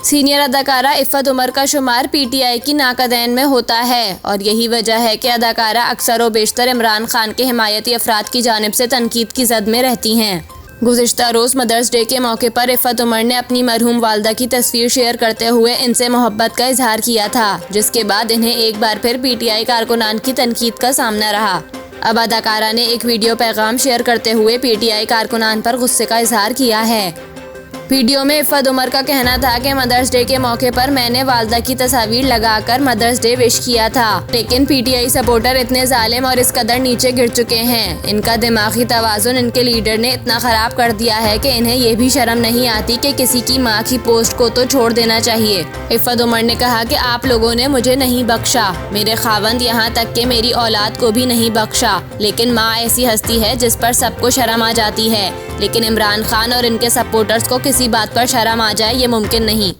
Senior अदाकारा इफ़त उमर का शुमार पीटीआई की नाकदैन में होता है और यही वजह है कि अदाकारा अक्सर व बेशतर इमरान खान के हिमायती अफराद की जानिब से तनकीद की जद में रहती हैं। गुज़िश्ता रोज़ मदर्स डे के मौके पर इफ़त उमर ने अपनी मरहूम वालदा की तस्वीर शेयर करते हुए इनसे मोहब्बत का इजहार किया था, जिसके बाद इन्हें एक बार फिर पीटीआई कारकुनान की तनकीद का सामना रहा। अब अदाकारा ने एक वीडियो पैगाम शेयर करते हुए पीटीआई कारकुनान पर गुस्से का इजहार किया है। वीडियो में इफ़त उमर का कहना था कि मदर्स डे के मौके पर मैंने वालदा की तस्वीर लगाकर मदर्स डे विश किया था, लेकिन पीटीआई सपोर्टर इतने जालिम और इस कदर नीचे गिर चुके हैं, इनका दिमागी तवाज़ुन इनके लीडर ने इतना ख़राब कर दिया है कि इन्हें ये भी शर्म नहीं आती कि किसी की माँ की पोस्ट को तो छोड़ देना चाहिए। इफ़त उमर ने कहा कि आप लोगों ने मुझे नहीं बख्शा, मेरे खावंद यहाँ तक कि मेरी औलाद को भी नहीं बख्शा, लेकिन माँ ऐसी हस्ती है जिस पर सबको शर्म आ जाती है, लेकिन इमरान खान और इनके सपोर्टर्स को किसी बात पर शर्म आ जाए ये मुमकिन नहीं।